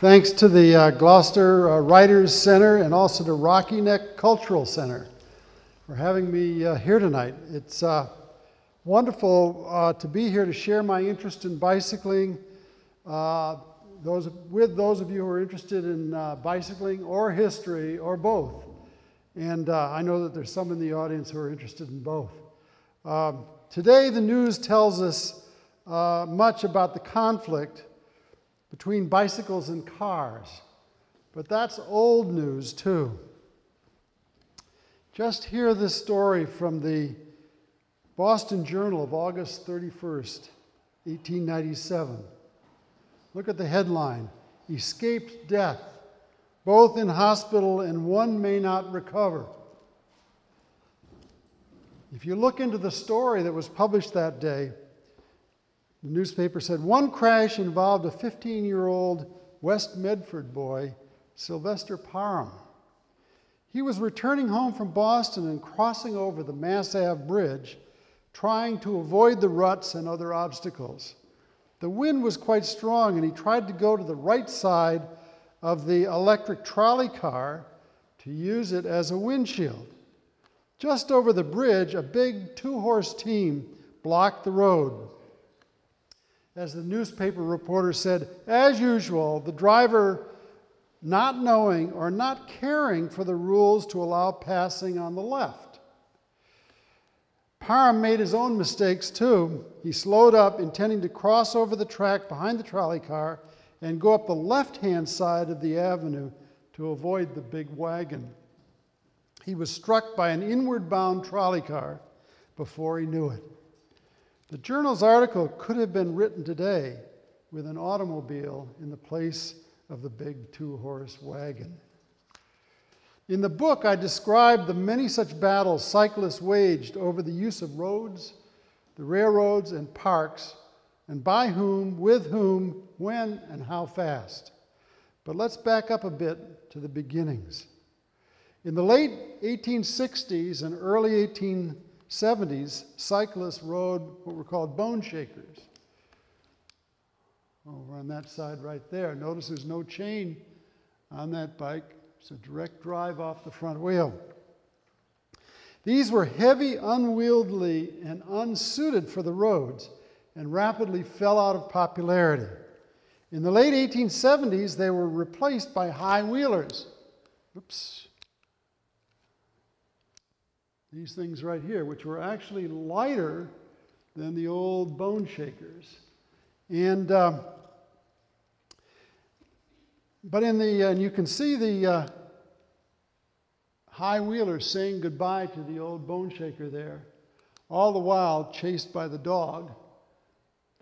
Thanks to the Gloucester Writers Center and also the Rocky Neck Cultural Center for having me here tonight. It's wonderful to be here to share my interest in bicycling. With those of you who are interested in bicycling or history or both. And I know that there's some in the audience who are interested in both. Today the news tells us much about the conflict between bicycles and cars, but that's old news too. Just hear this story from the Boston Journal of August 31st, 1897. Look at the headline, "Escaped Death, both in hospital and one may not recover." If you look into the story that was published that day, the newspaper said, one crash involved a 15-year-old West Medford boy, Sylvester Parham. He was returning home from Boston and crossing over the Mass Ave Bridge, trying to avoid the ruts and other obstacles. The wind was quite strong, and he tried to go to the right side of the electric trolley car to use it as a windshield. Just over the bridge, a big two-horse team blocked the road. As the newspaper reporter said, as usual, the driver not knowing or not caring for the rules to allow passing on the left. Parham made his own mistakes too. He slowed up, intending to cross over the track behind the trolley car and go up the left-hand side of the avenue to avoid the big wagon. He was struck by an inward-bound trolley car before he knew it. The Journal's article could have been written today with an automobile in the place of the big two-horse wagon. In the book, I described the many such battles cyclists waged over the use of roads, the railroads, and parks, and by whom, with whom, when, and how fast. But let's back up a bit to the beginnings. In the late 1860s and early 1870s, cyclists rode what were called bone shakers. Over on that side right there. Notice there's no chain on that bike. It's a direct drive off the front wheel. These were heavy, unwieldy, and unsuited for the roads, and rapidly fell out of popularity. In the late 1870s, they were replaced by high wheelers. Oops. These things right here, which were actually lighter than the old bone shakers. And and you can see the high wheelers saying goodbye to the old bone shaker there, all the while chased by the dog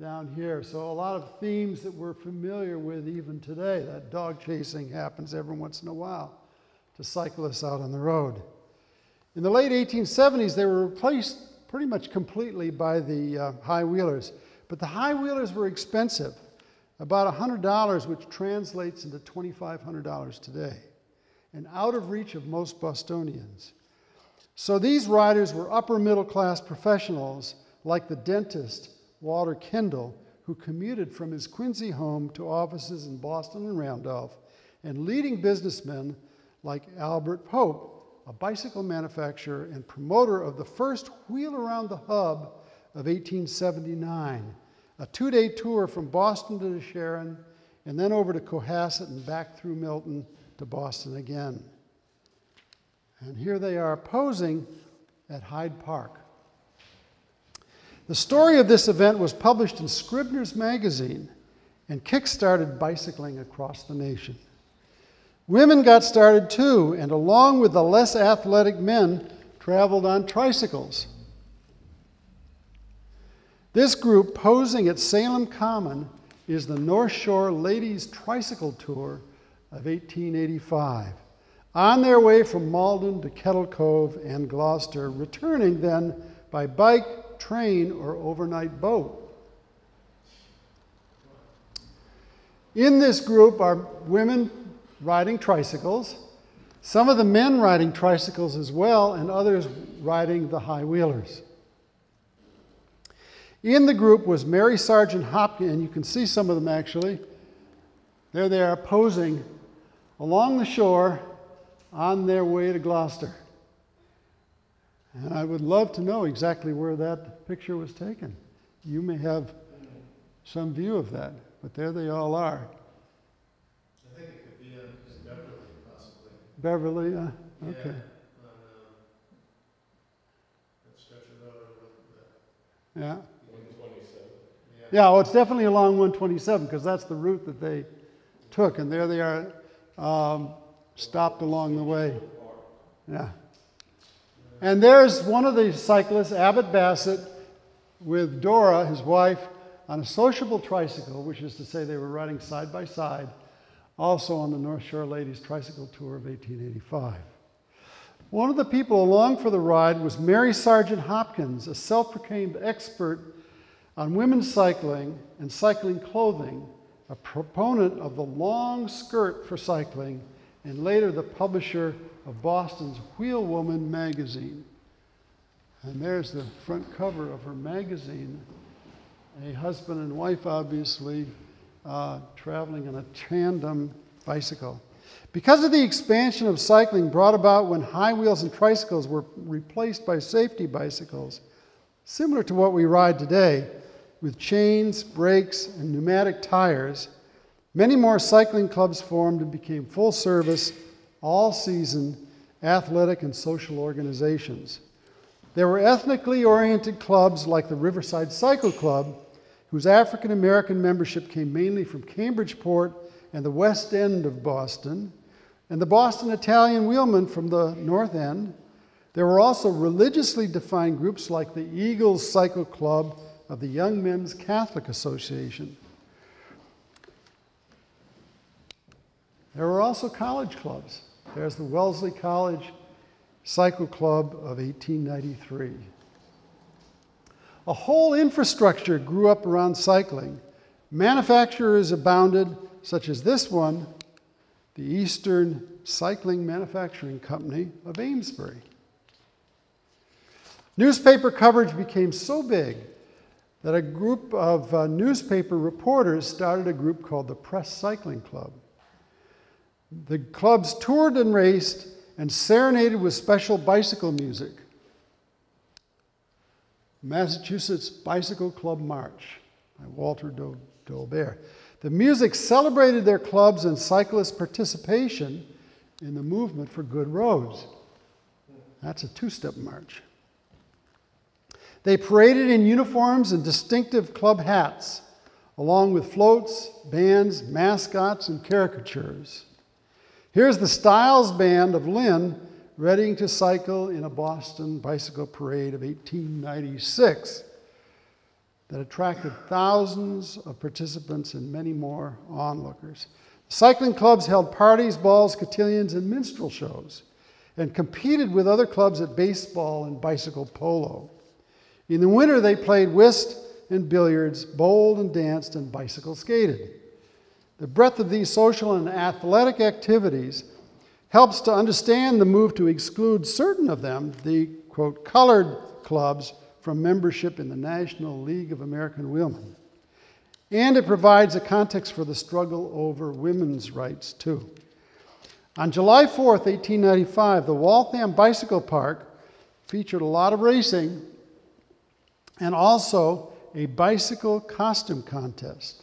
down here. So a lot of themes that we're familiar with even today. That dog chasing happens every once in a while to cyclists out on the road. In the late 1870s, they were replaced pretty much completely by the high wheelers. But the high wheelers were expensive, about $100, which translates into $2,500 today, and out of reach of most Bostonians. So these riders were upper middle class professionals like the dentist, Walter Kendall, who commuted from his Quincy home to offices in Boston and Randolph, and leading businessmen like Albert Pope, a bicycle manufacturer and promoter of the first Wheel Around the Hub of 1879, a two-day tour from Boston to Sharon, and then over to Cohasset and back through Milton to Boston again. And here they are posing at Hyde Park. The story of this event was published in Scribner's magazine and kick-started bicycling across the nation. Women got started too, and along with the less athletic men, traveled on tricycles. This group posing at Salem Common is the North Shore Ladies Tricycle Tour of 1885. On their way from Malden to Kettle Cove and Gloucester, returning then by bike, train, or overnight boat. In this group are women riding tricycles, some of the men riding tricycles as well, and others riding the high wheelers. In the group was Mary Sargent Hopkins, and you can see some of them actually. There they are posing along the shore on their way to Gloucester. And I would love to know exactly where that picture was taken. You may have some view of that, but there they all are. I think it could be in Beverly, possibly. Beverly, okay. Yeah, on that stretch of road over Yeah. 127. Yeah, well, it's definitely along 127 because that's the route that they took, and there they are, stopped along the way. Yeah. And there's one of the cyclists, Abbott Bassett, with Dora, his wife, on a sociable tricycle, which is to say they were riding side by side, also on the North Shore Ladies Tricycle Tour of 1885. One of the people along for the ride was Mary Sargent Hopkins, a self-proclaimed expert on women's cycling and cycling clothing, a proponent of the long skirt for cycling, and later the publisher of Boston's Wheelwoman magazine. And there's the front cover of her magazine, a husband and wife, obviously, traveling on a tandem bicycle. Because of the expansion of cycling brought about when high wheels and tricycles were replaced by safety bicycles, similar to what we ride today, with chains, brakes, and pneumatic tires, many more cycling clubs formed and became full-service, all-season, athletic and social organizations. There were ethnically oriented clubs like the Riverside Cycle Club, whose African-American membership came mainly from Cambridgeport and the West End of Boston, and the Boston Italian Wheelmen from the North End. There were also religiously defined groups like the Eagles Cycle Club of the Young Men's Catholic Association. There were also college clubs. There's the Wellesley College Cycle Club of 1893. A whole infrastructure grew up around cycling. Manufacturers abounded, such as this one, the Eastern Cycling Manufacturing Company of Amesbury. Newspaper coverage became so big that a group of newspaper reporters started a group called the Press Cycling Club. The clubs toured and raced and serenaded with special bicycle music. Massachusetts Bicycle Club March by Walter Dolbear. The music celebrated their clubs and cyclist participation in the movement for good roads. That's a two-step march. They paraded in uniforms and distinctive club hats, along with floats, bands, mascots, and caricatures. Here's the Styles Band of Lynn readying to cycle in a Boston bicycle parade of 1896 that attracted thousands of participants and many more onlookers. Cycling clubs held parties, balls, cotillions, and minstrel shows, and competed with other clubs at baseball and bicycle polo. In the winter, they played whist and billiards, bowled and danced, and bicycle skated. The breadth of these social and athletic activities helps to understand the move to exclude certain of them, the, quote, colored clubs, from membership in the National League of American Wheelmen. And it provides a context for the struggle over women's rights, too. On July 4th, 1895, the Waltham Bicycle Park featured a lot of racing and also a bicycle costume contest.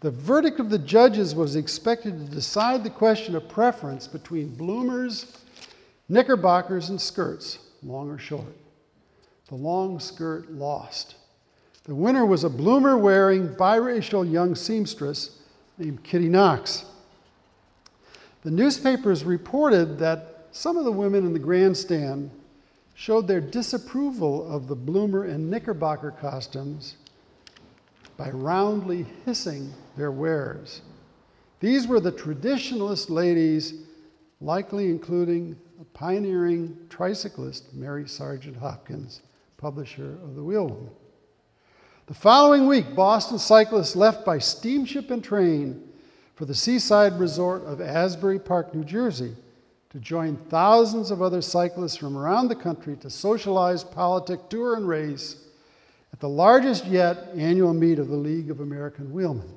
The verdict of the judges was expected to decide the question of preference between bloomers, knickerbockers, and skirts, long or short. The long skirt lost. The winner was a bloomer-wearing biracial young seamstress named Kitty Knox. The newspapers reported that some of the women in the grandstand showed their disapproval of the bloomer and knickerbocker costumes by roundly hissing their wearers. These were the traditionalist ladies, likely including a pioneering tricyclist, Mary Sargent Hopkins, publisher of the Wheelwoman. The following week, Boston cyclists left by steamship and train for the seaside resort of Asbury Park, New Jersey, to join thousands of other cyclists from around the country to socialize, politic, tour, and race at the largest yet annual meet of the League of American Wheelmen.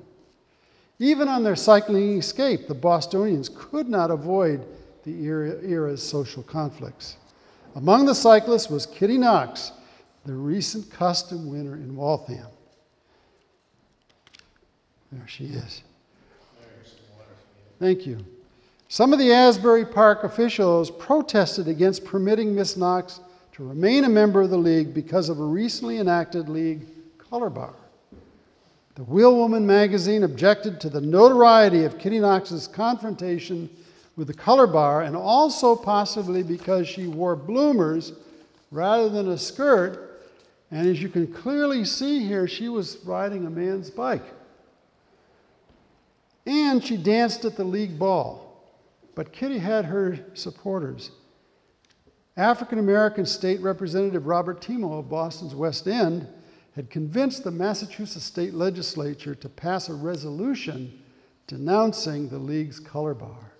Even on their cycling escape, the Bostonians could not avoid the era's social conflicts. Among the cyclists was Kitty Knox, the recent custom winner in Waltham. There she is. Thank you. Some of the Asbury Park officials protested against permitting Miss Knox to remain a member of the league because of a recently enacted league color bar. The Wheelwoman magazine objected to the notoriety of Kitty Knox's confrontation with the color bar, and also possibly because she wore bloomers rather than a skirt. And as you can clearly see here, she was riding a man's bike. And she danced at the league ball. But Kitty had her supporters. African-American State Representative Robert Timo of Boston's West End had convinced the Massachusetts State Legislature to pass a resolution denouncing the league's color bar.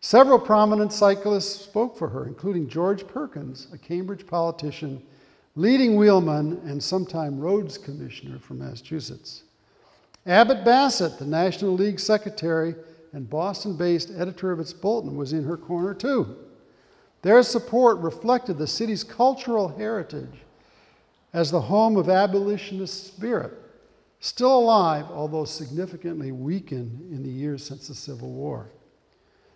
Several prominent cyclists spoke for her, including George Perkins, a Cambridge politician, leading wheelman and sometime roads commissioner for Massachusetts. Abbott Bassett, the National League secretary and Boston-based editor of its bulletin, was in her corner too. Their support reflected the city's cultural heritage as the home of abolitionist spirit, still alive, although significantly weakened in the years since the Civil War.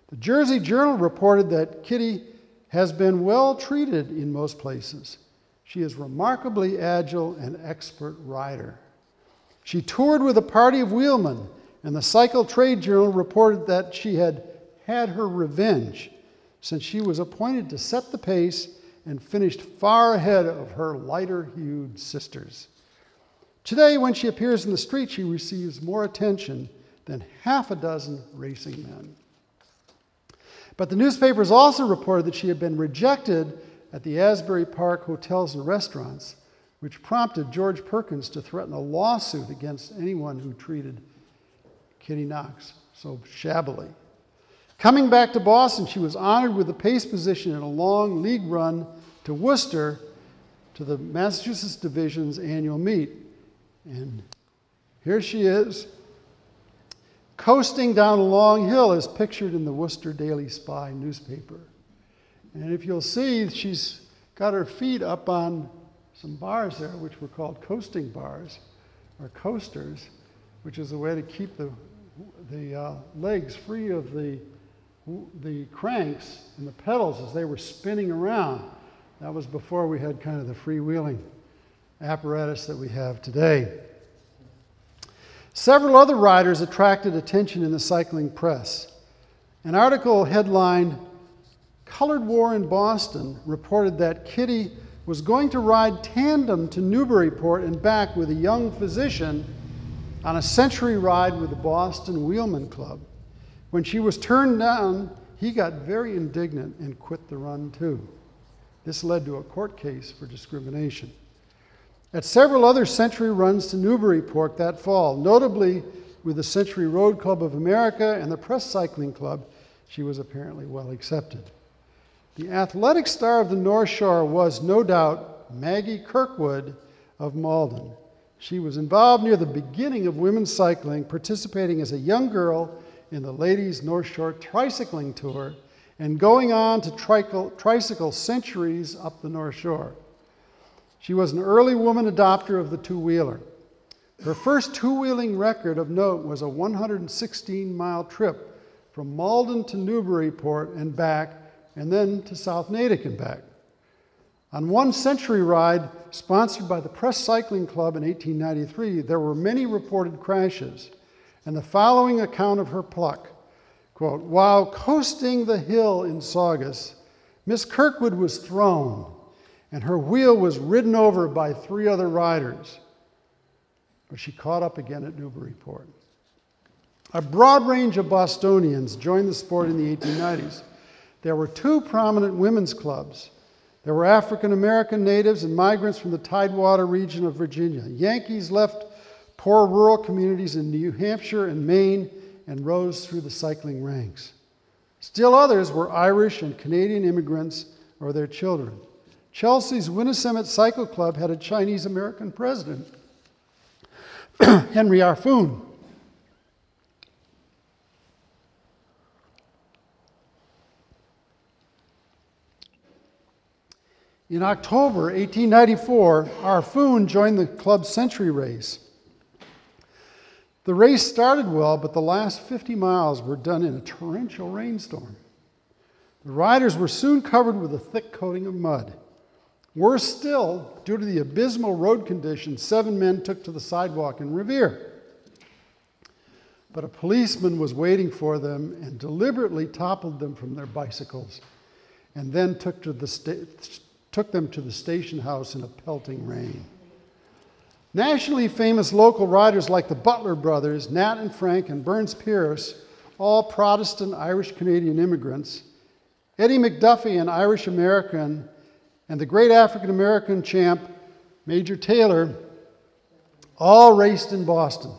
The Jersey Journal reported that Kitty has been well treated in most places. She is remarkably agile and expert rider. She toured with a party of wheelmen, and the Cycle Trade Journal reported that she had had her revenge, since she was appointed to set the pace and finished far ahead of her lighter-hued sisters. Today, when she appears in the street, she receives more attention than half a dozen racing men. But the newspapers also reported that she had been rejected at the Asbury Park hotels and restaurants, which prompted George Perkins to threaten a lawsuit against anyone who treated Kitty Knox so shabbily. Coming back to Boston, she was honored with a pace position in a long league run to Worcester to the Massachusetts Division's annual meet. And here she is, coasting down a long hill as pictured in the Worcester Daily Spy newspaper. And if you'll see, she's got her feet up on some bars there, which were called coasting bars, or coasters, which is a way to keep the legs free of the cranks and the pedals as they were spinning around. That was before we had kind of the freewheeling apparatus that we have today. Several other riders attracted attention in the cycling press. An article headlined, "Colored War in Boston," reported that Kitty was going to ride tandem to Newburyport and back with a young physician on a century ride with the Boston Wheelman Club. When she was turned down, he got very indignant and quit the run too. This led to a court case for discrimination. At several other century runs to Newburyport that fall, notably with the Century Road Club of America and the Press Cycling Club, she was apparently well accepted. The athletic star of the North Shore was, no doubt, Maggie Kirkwood of Malden. She was involved near the beginning of women's cycling, participating as a young girl in the Ladies North Shore Tricycling Tour and going on to tricycle centuries up the North Shore. She was an early woman adopter of the two-wheeler. Her first two-wheeling record of note was a 116-mile trip from Malden to Newburyport and back, and then to South Natick and back. On one century ride, sponsored by the Press Cycling Club in 1893, there were many reported crashes, and the following account of her pluck, quote, "While coasting the hill in Saugus, Miss Kirkwood was thrown, and her wheel was ridden over by 3 other riders. But she caught up again at Newburyport." A broad range of Bostonians joined the sport in the 1890s. There were 2 prominent women's clubs. There were African-American natives and migrants from the Tidewater region of Virginia. Yankees left poor rural communities in New Hampshire and Maine and rose through the cycling ranks. Still others were Irish and Canadian immigrants or their children. Chelsea's Winnisemmet Cycle Club had a Chinese-American president, Henry Arfoon. In October 1894, Arfoon joined the club's century race. The race started well, but the last 50 miles were done in a torrential rainstorm. The riders were soon covered with a thick coating of mud. Worse still, due to the abysmal road conditions, 7 men took to the sidewalk in Revere. But a policeman was waiting for them and deliberately toppled them from their bicycles and then took them to the station house in a pelting rain. Nationally famous local riders like the Butler brothers, Nat and Frank and Burns Pierce, all Protestant Irish-Canadian immigrants, Eddie McDuffie, an Irish-American, and the great African-American champ, Major Taylor, all raced in Boston.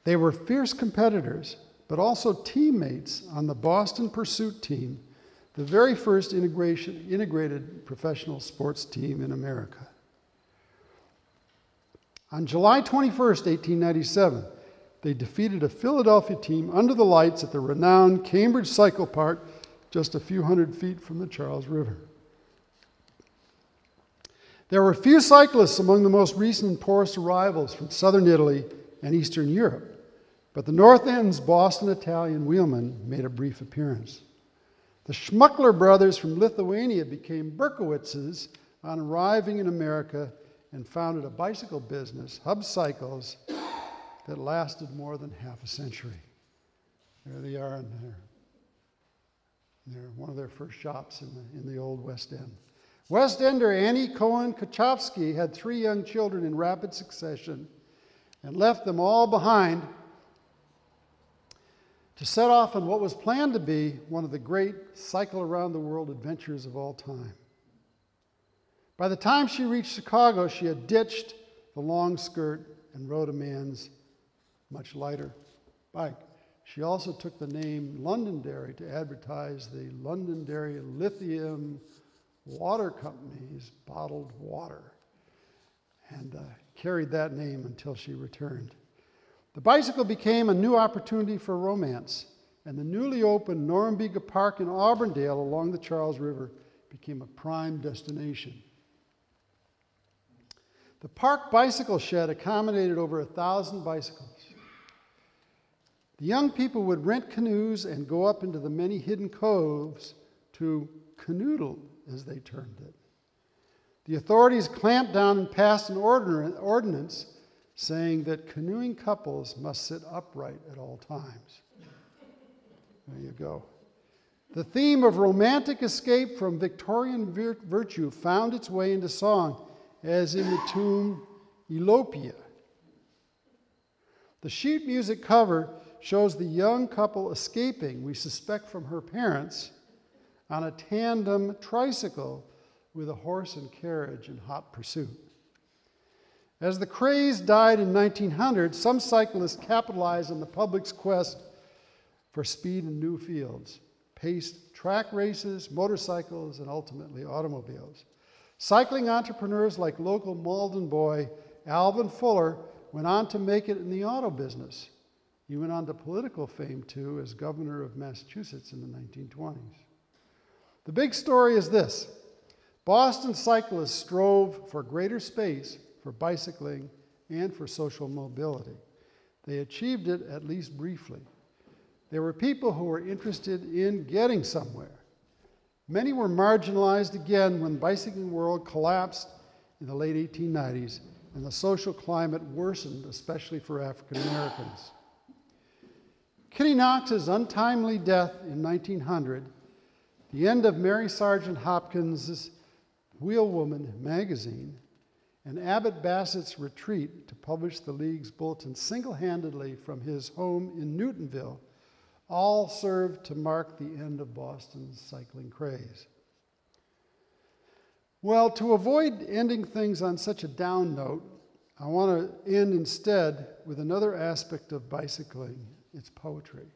They were fierce competitors, but also teammates on the Boston Pursuit team, the very first integrated professional sports team in America. On July 21st, 1897, they defeated a Philadelphia team under the lights at the renowned Cambridge Cycle Park, just a few hundred feet from the Charles River. There were few cyclists among the most recent and poorest arrivals from southern Italy and Eastern Europe, but the North End's Boston Italian wheelman made a brief appearance. The Schmuckler brothers from Lithuania became Berkowitzes on arriving in America and founded a bicycle business, Hub Cycles, that lasted more than half a century. There they are in they're one of their first shops in the old West End. West Ender Annie Cohen Kachowski had 3 young children in rapid succession and left them all behind to set off on what was planned to be one of the great cycle-around-the-world adventures of all time. By the time she reached Chicago, she had ditched the long skirt and rode a man's much lighter bike. She also took the name Londonderry to advertise the Londonderry Lithium Water Company's bottled water, and carried that name until she returned. The bicycle became a new opportunity for romance, and the newly opened Norumbega Park in Auburndale along the Charles River became a prime destination. The park bicycle shed accommodated over 1,000 bicycles. The young people would rent canoes and go up into the many hidden coves to canoodle, as they termed it. The authorities clamped down and passed an ordinance saying that canoeing couples must sit upright at all times. There you go. The theme of romantic escape from Victorian virtue found its way into song, as in the tune Elopia. The sheet music cover shows the young couple escaping, we suspect from her parents, on a tandem tricycle with a horse and carriage in hot pursuit. As the craze died in 1900, some cyclists capitalized on the public's quest for speed in new fields, paced track races, motorcycles, and ultimately automobiles. Cycling entrepreneurs like local Malden boy Alvin Fuller went on to make it in the auto business. He went on to political fame, too, as governor of Massachusetts in the 1920s. The big story is this. Boston cyclists strove for greater space for bicycling and for social mobility. They achieved it, at least briefly. There were people who were interested in getting somewhere. Many were marginalized again when the bicycling world collapsed in the late 1890s and the social climate worsened, especially for African Americans. Kitty Knox's untimely death in 1900, the end of Mary Sargent Hopkins' Wheelwoman magazine, and Abbott Bassett's retreat to publish the League's bulletin single-handedly from his home in Newtonville all served to mark the end of Boston's cycling craze. Well, to avoid ending things on such a down note, I want to end instead with another aspect of bicycling, its poetry.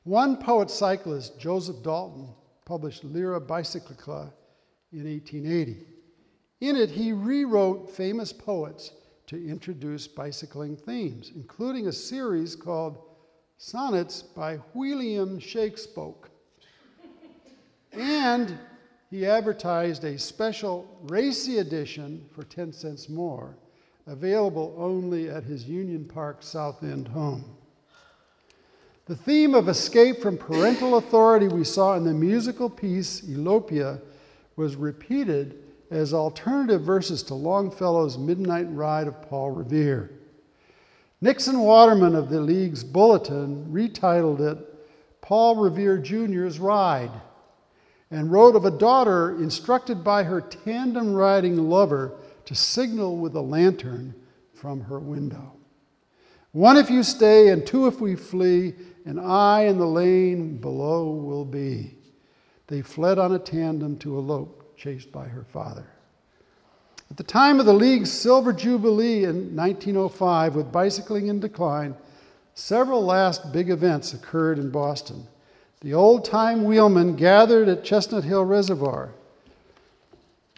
One poet-cyclist, Joseph Dalton, published Lyra Bicyclica in 1880. In it, he rewrote famous poets to introduce bicycling themes, including a series called Sonnets by William Shakespeare. And he advertised a special racy edition for 10 cents more, available only at his Union Park South End home. The theme of escape from parental authority we saw in the musical piece Elopia was repeated as alternative verses to Longfellow's Midnight Ride of Paul Revere. Nixon Waterman of the League's Bulletin retitled it Paul Revere Jr.'s Ride, and wrote of a daughter instructed by her tandem riding lover to signal with a lantern from her window. One if you stay, and two if we flee, and I in the lane below will be. They fled on a tandem to elope, chased by her father. At the time of the League's Silver Jubilee in 1905, with bicycling in decline, several last big events occurred in Boston. The old-time wheelmen gathered at Chestnut Hill Reservoir.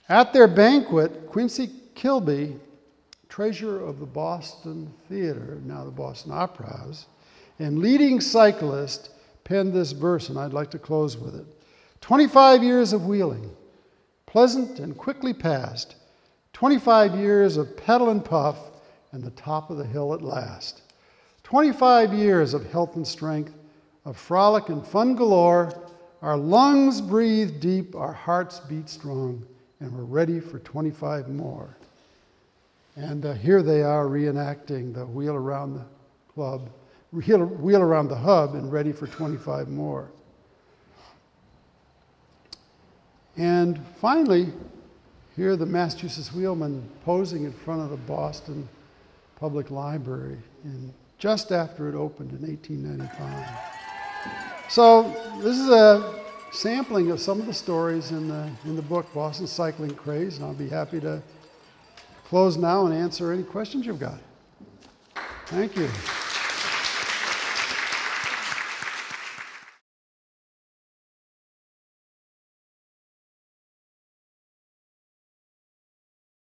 At their banquet, Quincy Kilby, treasurer of the Boston Theater, now the Boston Opera House, and leading cyclist, penned this verse, and I'd like to close with it. 25 years of wheeling, pleasant and quickly passed. 25 years of pedal and puff, and the top of the hill at last. 25 years of health and strength, of frolic and fun galore. Our lungs breathe deep, our hearts beat strong, and we're ready for 25 more. And here they are reenacting the wheel around the club, wheel around the hub, and ready for 25 more. And finally, here the Massachusetts wheelmen posing in front of the Boston Public Library just after it opened in 1895. So this is a sampling of some of the stories in the book, Boston Cycling Craze, and I'll be happy to close now and answer any questions you've got. Thank you.